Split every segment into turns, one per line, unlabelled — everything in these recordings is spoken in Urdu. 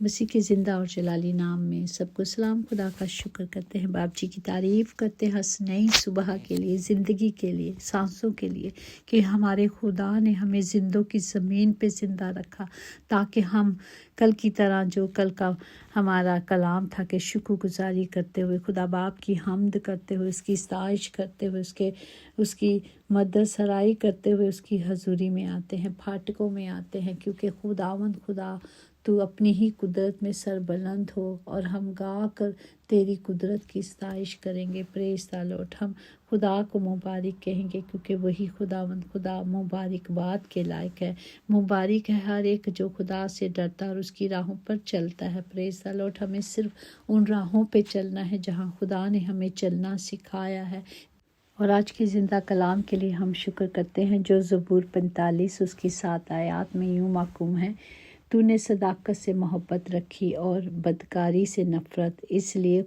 مسیح کے زندہ اور جلالی نام میں سب کو سلام، خدا کا شکر کرتے ہیں، باپ جی کی تعریف کرتے ہیں اس نئی صبح کے لیے، زندگی کے لیے، سانسوں کے لیے، کہ ہمارے خدا نے ہمیں زندوں کی زمین پہ زندہ رکھا تاکہ ہم کل کی طرح، جو کل کا ہمارا کلام تھا کہ شکر گزاری کرتے ہوئے، خدا باپ کی حمد کرتے ہوئے، اس کی ستائش کرتے ہوئے، اس کی مدد سرائی کرتے ہوئے اس کی حضوری میں آتے ہیں، پھاٹکوں میں آتے ہیں، کیونکہ خداوند خدا تو اپنی ہی قدرت میں سربلند ہو، اور ہم گا کر تیری قدرت کی ستائش کریں گے۔ پریز دی لارڈ، ہم خدا کو مبارک کہیں گے، کیونکہ وہی خداوند خدا مبارک باد کے لائق ہے۔ مبارک ہے ہر ایک جو خدا سے ڈرتا اور اس کی راہوں پر چلتا ہے۔ پریز دی لارڈ، ہمیں صرف ان راہوں پہ چلنا ہے جہاں خدا نے ہمیں چلنا سکھایا ہے۔ اور آج کی زندہ کلام کے لیے ہم شکر کرتے ہیں، جو زبور 45 اس کی 7 آیات میں یوں محکوم ہے: تو نے صداقت سے محبت رکھی اور بدکاری سے نفرت، اس لیے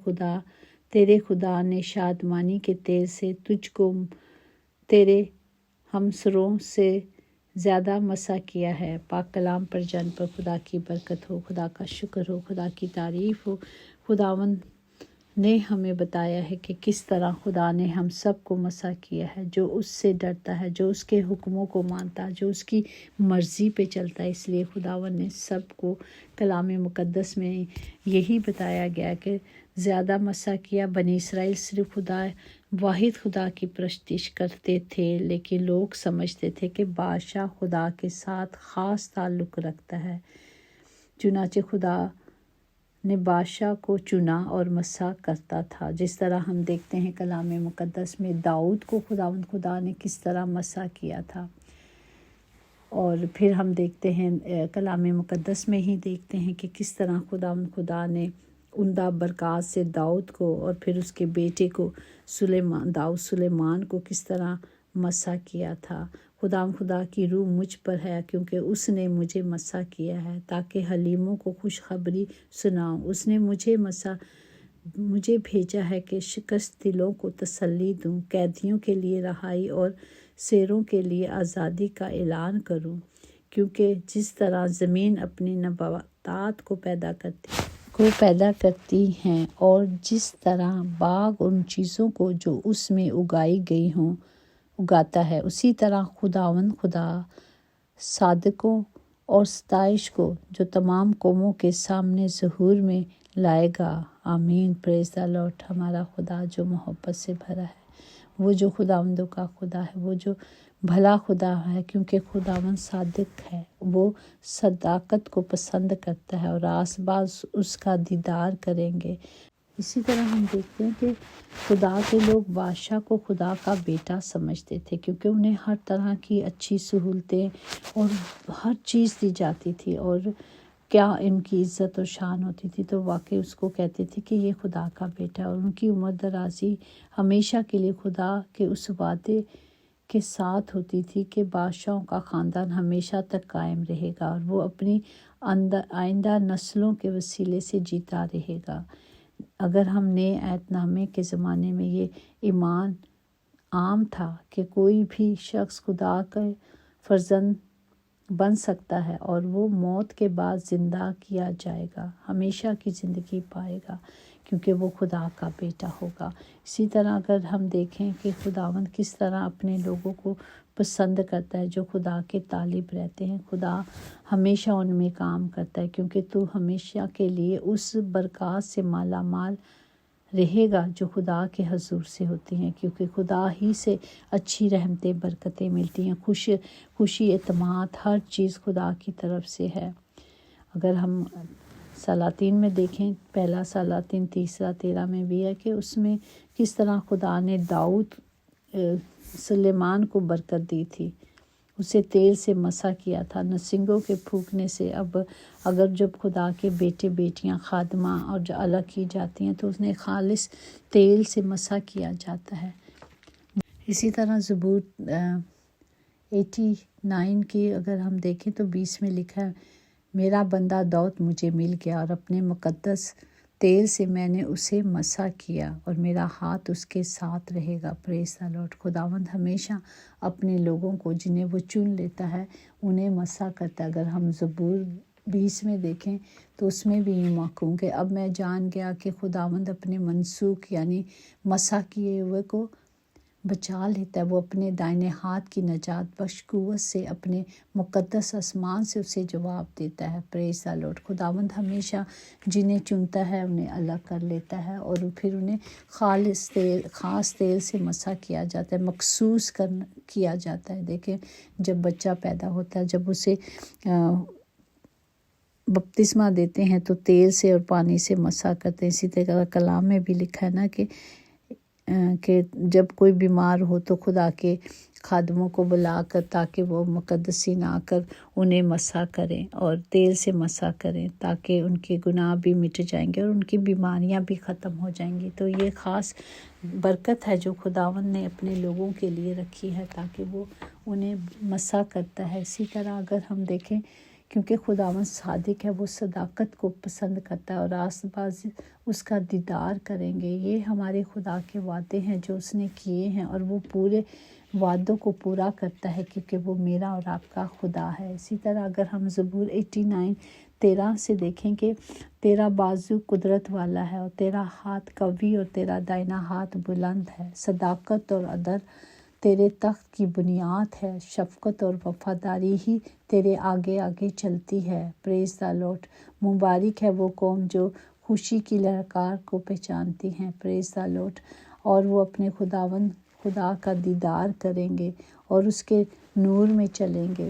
تیرے خدا نے شادمانی کے تیل سے تجھ کو تیرے ہمسروں سے زیادہ مسح کیا ہے۔ پاک کلام پر جن پر خدا کی برکت ہو، خدا کا شکر ہو، خدا کی تعریف ہو۔ خداوند نے ہمیں بتایا ہے کہ کس طرح خدا نے ہم سب کو مسح کیا ہے، جو اس سے ڈرتا ہے، جو اس کے حکموں کو مانتا ہے، جو اس کی مرضی پہ چلتا ہے۔ اس لیے خداوند نے سب کو کلام مقدس میں یہی بتایا گیا کہ زیادہ مسح کیا۔ بنی اسرائیل صرف واحد خدا کی پرستش کرتے تھے، لیکن لوگ سمجھتے تھے کہ بادشاہ خدا کے ساتھ خاص تعلق رکھتا ہے۔ چنانچہ خدا نے بادشاہ کو چنا اور مسح کرتا تھا، جس طرح ہم دیکھتے ہیں کلام مقدس میں داؤد کو خدا نے کس طرح مسح کیا تھا۔ اور پھر ہم دیکھتے ہیں کلام مقدس میں ہی دیکھتے ہیں کہ کس طرح خدا نے عمدہ برکات سے داؤد کو اور پھر اس کے بیٹے کو سلیمان کو کس طرح مسح کیا تھا۔ خدا کی روح مجھ پر ہے، کیونکہ اس نے مجھے مسح کیا ہے تاکہ حلیموں کو خوشخبری سناؤں۔ اس نے مجھے بھیجا ہے کہ شکست دلوں کو تسلی دوں، قیدیوں کے لیے رہائی اور سیروں کے لیے آزادی کا اعلان کروں۔ کیونکہ جس طرح زمین اپنی نباتات کو پیدا کرتی ہیں، اور جس طرح باغ ان چیزوں کو جو اس میں اگائی گئی ہوں اگاتا ہے، اسی طرح خداوند خدا صادقوں اور ستائش کو جو تمام قوموں کے سامنے ظہور میں لائے گا۔ آمین۔ پریز دی لارڈ۔ ہمارا خدا جو محبت سے بھرا ہے، وہ جو خداوندوں کا خدا ہے، وہ جو بھلا خدا ہے، کیونکہ خداوند صادق ہے، وہ صداقت کو پسند کرتا ہے، اور آس پاس اس کا دیدار کریں گے۔ اسی طرح ہم دیکھتے ہیں کہ خدا کے لوگ بادشاہ کو خدا کا بیٹا سمجھتے تھے، کیونکہ انہیں ہر طرح کی اچھی سہولتیں اور ہر چیز دی جاتی تھی، اور کیا ان کی عزت اور شان ہوتی تھی، تو واقعی اس کو کہتے تھے کہ یہ خدا کا بیٹا ہے۔ اور ان کی عمر درازی ہمیشہ کے لیے خدا کے اس وعدے کے ساتھ ہوتی تھی کہ بادشاہوں کا خاندان ہمیشہ تک قائم رہے گا، اور وہ اپنی آئندہ نسلوں کے وسیلے سے جیتا رہے گا۔ اگر ہم نئے عہد نامے کے زمانے میں یہ ایمان عام تھا کہ کوئی بھی شخص خدا کا فرزند بن سکتا ہے، اور وہ موت کے بعد زندہ کیا جائے گا، ہمیشہ کی زندگی پائے گا، کیونکہ وہ خدا کا بیٹا ہوگا۔ اسی طرح اگر ہم دیکھیں کہ خداوند کس طرح اپنے لوگوں کو پسند کرتا ہے جو خدا کے طالب رہتے ہیں، خدا ہمیشہ ان میں کام کرتا ہے، کیونکہ تو ہمیشہ کے لیے اس برکات سے مالا مال رہے گا جو خدا کے حضور سے ہوتی ہیں، کیونکہ خدا ہی سے اچھی رحمتیں برکتیں ملتی ہیں، خوشی اعتماد ہر چیز خدا کی طرف سے ہے۔ اگر ہم سلاطین میں دیکھیں، پہلا سلاطین 3:13 میں بھی ہے کہ اس میں کس طرح خدا نے سلیمان کو برکت دی تھی، اسے تیل سے مسح کیا تھا، نرسنگوں کے پھونکنے سے۔ اب اگر جب خدا کے بیٹے بیٹیاں خادمہ اور جو الگ کی جاتی ہیں، تو اس نے خالص تیل سے مسح کیا جاتا ہے۔ اسی طرح زبور 89 کی اگر ہم دیکھیں تو 20 میں لکھا ہے: میرا بندہ داؤد مجھے مل گیا، اور اپنے مقدس تیل سے میں نے اسے مسح کیا، اور میرا ہاتھ اس کے ساتھ رہے گا۔ پریز دی لارڈ۔ خداوند ہمیشہ اپنے لوگوں کو جنہیں وہ چن لیتا ہے انہیں مسح کرتا ہے۔ اگر ہم زبور 20 میں دیکھیں تو اس میں بھی یوں محکوم کہ اب میں جان گیا کہ خداوند اپنے منسوخ یعنی مسح کیے ہوئے کو بچا لیتا ہے، وہ اپنے دائنے ہاتھ کی نجات بخش قوت سے اپنے مقدس آسمان سے اسے جواب دیتا ہے۔ پریز دی لارڈ۔ خداوند ہمیشہ جنہیں چنتا ہے انہیں الگ کر لیتا ہے اور پھر انہیں خاص تیل سے مسح کیا جاتا ہے، مخصوص کیا جاتا ہے۔ دیکھیں جب بچہ پیدا ہوتا ہے، جب اسے بپتسمہ دیتے ہیں تو تیل سے اور پانی سے مسح کرتے ہیں۔ اسی طرح کلام میں بھی لکھا ہے نا کہ جب کوئی بیمار ہو تو خدا کے خادموں کو بلا کر تاکہ وہ مقدسین آ کر انہیں مسح کریں اور تیل سے مسح کریں تاکہ ان کے گناہ بھی مٹ جائیں گے اور ان کی بیماریاں بھی ختم ہو جائیں گی۔ تو یہ خاص برکت ہے جو خداوند نے اپنے لوگوں کے لیے رکھی ہے تاکہ وہ انہیں مسح کرتا ہے۔ اسی طرح اگر ہم دیکھیں کیونکہ خداوند صادق ہے، وہ صداقت کو پسند کرتا ہے اور راست باز اس کا دیدار کریں گے۔ یہ ہمارے خدا کے وعدے ہیں جو اس نے کیے ہیں اور وہ پورے وعدوں کو پورا کرتا ہے کیونکہ وہ میرا اور آپ کا خدا ہے۔ اسی طرح اگر ہم زبور 89:13 سے دیکھیں کہ تیرا بازو قدرت والا ہے اور تیرا ہاتھ قوی اور تیرا دائنا ہاتھ بلند ہے، صداقت اور عدل تیرے تخت کی بنیاد ہے، شفقت اور وفاداری ہی تیرے آگے آگے چلتی ہے۔ پریز دی لارڈ۔ مبارک ہے وہ قوم جو خوشی کی لہرکار کو پہچانتی ہیں۔ پریز دی لارڈ۔ اور وہ اپنے خدا کا دیدار کریں گے اور اس کے نور میں چلیں گے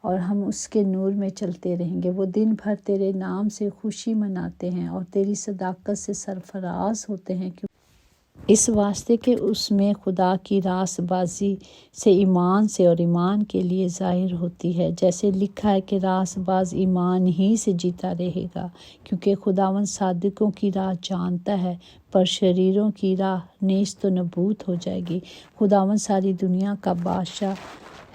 اور ہم اس کے نور میں چلتے رہیں گے۔ وہ دن بھر تیرے نام سے خوشی مناتے ہیں اور تیری صداقت سے سرفراز ہوتے ہیں، اس واسطے کہ اس میں خدا کی راست بازی سے ایمان سے اور ایمان کے لیے ظاہر ہوتی ہے۔ جیسے لکھا ہے کہ راست باز ایمان ہی سے جیتا رہے گا، کیونکہ خداوند صادقوں کی راہ جانتا ہے پر شریروں کی راہ نیست و نبود ہو جائے گی۔ خداوند ساری دنیا کا بادشاہ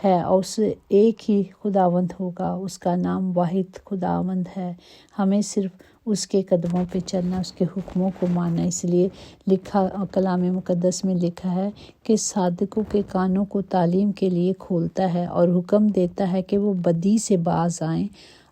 ہے اور اس ایک ہی خداوند ہوگا، اس کا نام واحد خداوند ہے۔ ہمیں صرف اس کے قدموں پہ چلنا، اس کے حکموں کو ماننا۔ اس لیے لکھا کلام مقدس میں لکھا ہے کہ صادقوں کے کانوں کو تعلیم کے لیے کھولتا ہے اور حکم دیتا ہے کہ وہ بدی سے باز آئیں۔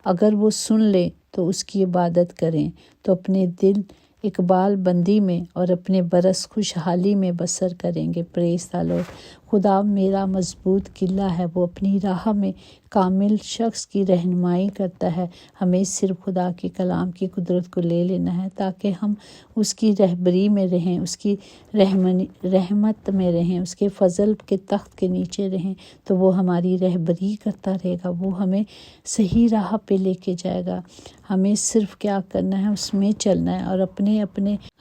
اگر وہ سن لیں تو اس کی عبادت کریں تو اپنے دل اقبال بندی میں اور اپنے برس خوشحالی میں بسر کریں گے۔ پریز دی لارڈ۔ خدا میرا مضبوط قلعہ ہے، وہ اپنی راہ میں کامل شخص کی رہنمائی کرتا ہے۔ ہمیں صرف خدا کے کلام کی قدرت کو لے لینا ہے تاکہ ہم اس کی رہبری میں رہیں، اس کی رحمت میں رہیں، اس کے فضل کے تخت کے نیچے رہیں تو وہ ہماری رہبری کرتا رہے گا، وہ ہمیں صحیح راہ پہ لے کے جائے گا۔ ہمیں صرف کیا کرنا ہے، اس میں چلنا ہے اور اپنے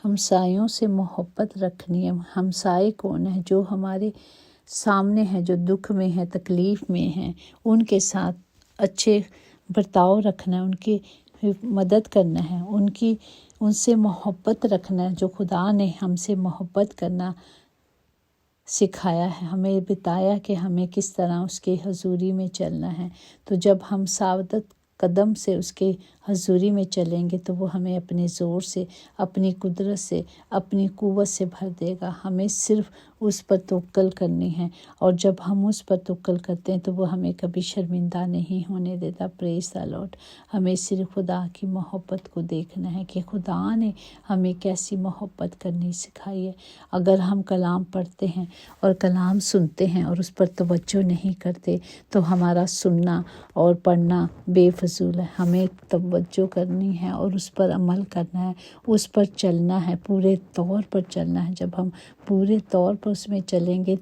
ہمسایوں سے محبت رکھنی ہے۔ ہمسائے کون ہیں؟ جو ہمارے سامنے ہیں، جو دکھ میں ہیں، تکلیف میں ہیں، ان کے ساتھ اچھے برتاؤ رکھنا ہے، ان کی مدد کرنا ہے، ان سے محبت رکھنا ہے۔ جو خدا نے ہم سے محبت کرنا سکھایا ہے، ہمیں بتایا کہ ہمیں کس طرح اس کے حضوری میں چلنا ہے۔ تو جب ہم سعادت قدم سے اس کے حضوری میں چلیں گے تو وہ ہمیں اپنے زور سے، اپنی قدرت سے، اپنی قوت سے بھر دے گا۔ ہمیں صرف اس پر توکل کرنی ہے اور جب ہم اس پر توکل کرتے ہیں تو وہ ہمیں کبھی شرمندہ نہیں ہونے دیتا۔ پریز دی لارڈ۔ ہمیں صرف خدا کی محبت کو دیکھنا ہے کہ خدا نے ہمیں کیسی محبت کرنی سکھائی ہے۔ اگر ہم کلام پڑھتے ہیں اور کلام سنتے ہیں اور اس پر توجہ نہیں کرتے تو ہمارا سننا اور پڑھنا بے فضول ہے۔ ہمیں توجہ کرنی ہے اور اس پر عمل کرنا ہے، اس پر چلنا ہے، پورے طور پر چلنا ہے۔ جب ہم پورے طور پر اس میں چلیں گے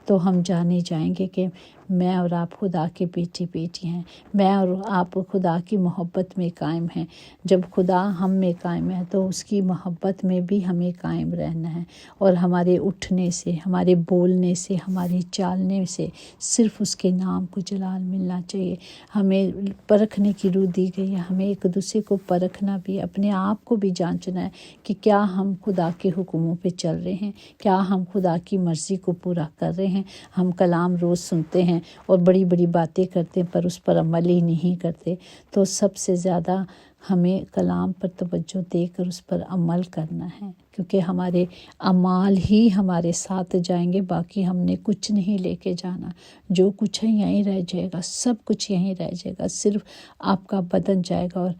تو ہم جانے جائیں گے کہ میں اور آپ خدا کے بیٹی ہیں، میں اور آپ خدا کی محبت میں قائم ہیں۔ جب خدا ہم میں قائم ہے تو اس کی محبت میں بھی ہمیں قائم رہنا ہے اور ہمارے اٹھنے سے، ہمارے بولنے سے، ہمارے چالنے سے صرف اس کے نام کو جلال ملنا چاہیے۔ ہمیں پرکھنے کی روح دی گئی ہے، ہمیں ایک دوسرے کو پرکھنا بھی، اپنے آپ کو بھی جانچنا ہے کہ کیا ہم خدا کے حکموں پہ چل رہے ہیں، کیا ہم خدا کی مرضی کو پورا کر رہے ہیں۔ ہم کلام روز سنتے ہیں اور بڑی بڑی باتیں کرتے ہیں پر اس پر عمل ہی نہیں کرتے، تو سب سے زیادہ ہمیں کلام پر توجہ دے کر اس پر عمل کرنا ہے، کیونکہ ہمارے اعمال ہی ہمارے ساتھ جائیں گے، باقی ہم نے کچھ نہیں لے کے جانا، جو کچھ ہے یہیں رہ جائے گا، سب کچھ یہیں رہ جائے گا، صرف آپ کا بدن جائے گا، اور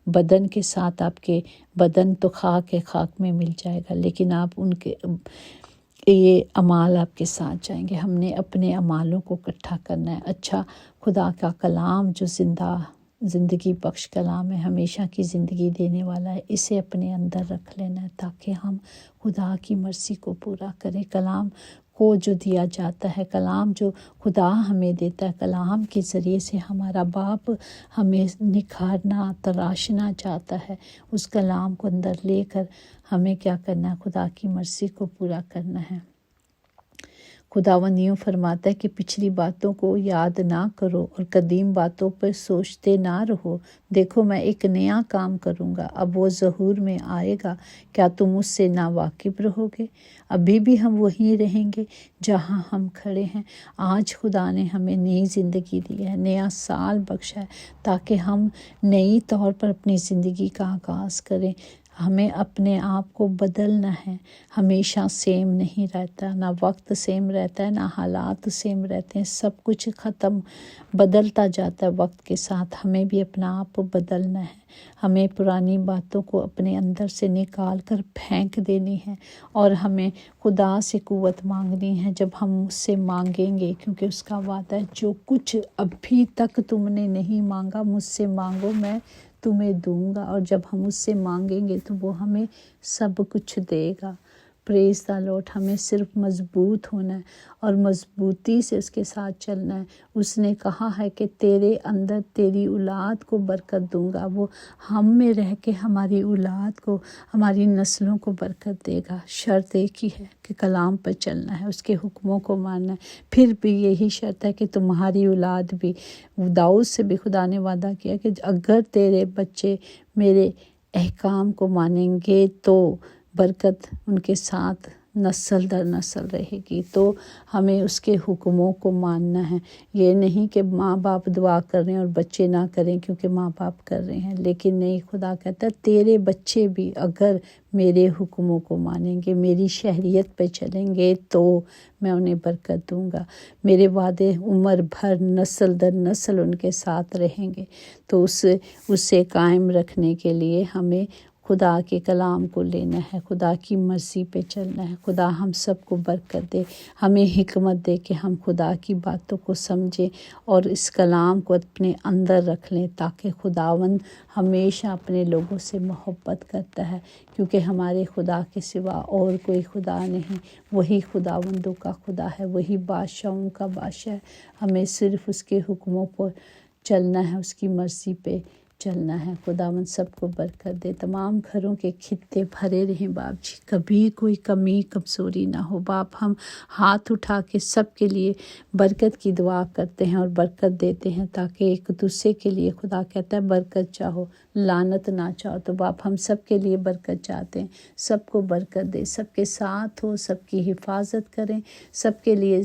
بدن کے ساتھ آپ کے بدن تو خاک میں مل جائے گا، لیکن آپ ان کے یہ اعمال آپ کے ساتھ جائیں گے۔ ہم نے اپنے اعمالوں کو اکٹھا کرنا ہے۔ اچھا، خدا کا کلام جو زندگی بخش کلام ہے، ہمیشہ کی زندگی دینے والا ہے، اسے اپنے اندر رکھ لینا ہے تاکہ ہم خدا کی مرضی کو پورا کریں۔ کلام کو جو دیا جاتا ہے، کلام جو خدا ہمیں دیتا ہے، کلام کے ذریعے سے ہمارا باپ ہمیں نکھارنا تراشنا چاہتا ہے، اس کلام کو اندر لے کر ہمیں کیا کرنا ہے؟ خدا کی مرضی کو پورا کرنا ہے۔ خداوند یوں فرماتا ہے کہ پچھلی باتوں کو یاد نہ کرو اور قدیم باتوں پر سوچتے نہ رہو، دیکھو میں ایک نیا کام کروں گا، اب وہ ظہور میں آئے گا، کیا تم اس سے نا واقف رہو گے؟ ابھی بھی ہم وہیں رہیں گے جہاں ہم کھڑے ہیں۔ آج خدا نے ہمیں نئی زندگی دی ہے، نیا سال بخشا ہے تاکہ ہم نئی طور پر اپنی زندگی کا آغاز کریں۔ ہمیں اپنے آپ کو بدلنا ہے، ہمیشہ سیم نہیں رہتا، نہ وقت سیم رہتا ہے، نہ حالات سیم رہتے ہیں، سب کچھ بدلتا جاتا ہے وقت کے ساتھ۔ ہمیں بھی اپنا آپ بدلنا ہے، ہمیں پرانی باتوں کو اپنے اندر سے نکال کر پھینک دینی ہے، اور ہمیں خدا سے قوت مانگنی ہے۔ جب ہم اس سے مانگیں گے، کیونکہ اس کا وعدہ ہے جو کچھ ابھی تک تم نے نہیں مانگا مجھ سے مانگو، میں تمہیں دوں گا، اور جب ہم اس سے مانگیں گے تو وہ ہمیں سب کچھ دے گا۔ پریز دا لارڈ۔ ہمیں صرف مضبوط ہونا ہے اور مضبوطی سے اس کے ساتھ چلنا ہے۔ اس نے کہا ہے کہ تیرے اندر تیری اولاد کو برکت دوں گا، وہ ہم میں رہ کے ہماری اولاد کو، ہماری نسلوں کو برکت دے گا۔ شرط ایک ہی ہے کہ کلام پر چلنا ہے، اس کے حکموں کو ماننا ہے۔ پھر بھی یہی شرط ہے کہ تمہاری اولاد بھی، داؤد سے بھی خدا نے وعدہ کیا کہ اگر تیرے بچے میرے احکام کو مانیں گے تو برکت ان کے ساتھ نسل در نسل رہے گی۔ تو ہمیں اس کے حکموں کو ماننا ہے۔ یہ نہیں کہ ماں باپ دعا کر رہے ہیں اور بچے نہ کریں کیونکہ ماں باپ کر رہے ہیں، لیکن نہیں، خدا کہتا ہے تیرے بچے بھی اگر میرے حکموں کو مانیں گے، میری شریعت پہ چلیں گے تو میں انہیں برکت دوں گا۔ میرے وعدے عمر بھر نسل در نسل ان کے ساتھ رہیں گے۔ تو اسے قائم رکھنے کے لیے ہمیں خدا کے کلام کو لینا ہے، خدا کی مرضی پہ چلنا ہے۔ خدا ہم سب کو برکت دے، ہمیں حکمت دے کہ ہم خدا کی باتوں کو سمجھیں اور اس کلام کو اپنے اندر رکھ لیں، تاکہ خداوند ہمیشہ اپنے لوگوں سے محبت کرتا ہے، کیونکہ ہمارے خدا کے سوا اور کوئی خدا نہیں۔ وہی خداوندوں کا خدا ہے، وہی بادشاہوں کا بادشاہ ہے۔ ہمیں صرف اس کے حکموں پر چلنا ہے، اس کی مرضی پہ چلنا ہے۔ خداوند سب کو برکت دے، تمام گھروں کے خطے بھرے رہیں باپ جی، کبھی کوئی کمی کمزوری نہ ہو باپ۔ ہم ہاتھ اٹھا کے سب کے لیے برکت کی دعا کرتے ہیں اور برکت دیتے ہیں، تاکہ ایک دوسرے کے لیے، خدا کہتا ہے برکت چاہو لعنت نہ چاہو۔ تو باپ ہم سب کے لیے برکت چاہتے ہیں، سب کو برکت دے، سب کے ساتھ ہو، سب کی حفاظت کریں، سب کے لیے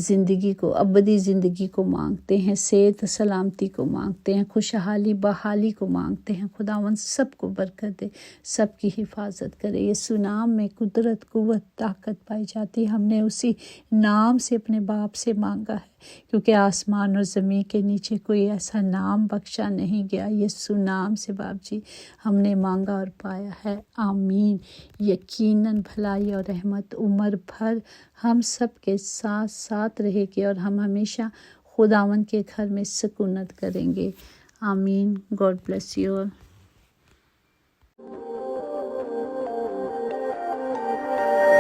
زندگی کو، ابدی زندگی کو مانگتے ہیں، صحت سلامتی کو مانگتے ہیں، خوشحالی بحالی کو مانگتے ہیں۔ خداوند سب کو برکت دے، سب کی حفاظت کرے۔ یسوع نام میں قدرت، قوت، طاقت پائی جاتی ہے۔ ہم نے اسی نام سے اپنے باپ سے مانگا ہے، کیونکہ آسمان اور زمین کے نیچے کوئی ایسا نام بخشا نہیں گیا۔ یسوع نام سے باپ جی ہم نے مانگا اور پایا ہے، آمین۔ یقیناً بھلائی اور رحمت عمر بھر ہم سب کے ساتھ ساتھ رہے گی، اور ہم ہمیشہ خداوند کے گھر میں سکونت کریں گے، آمین۔ God bless you all.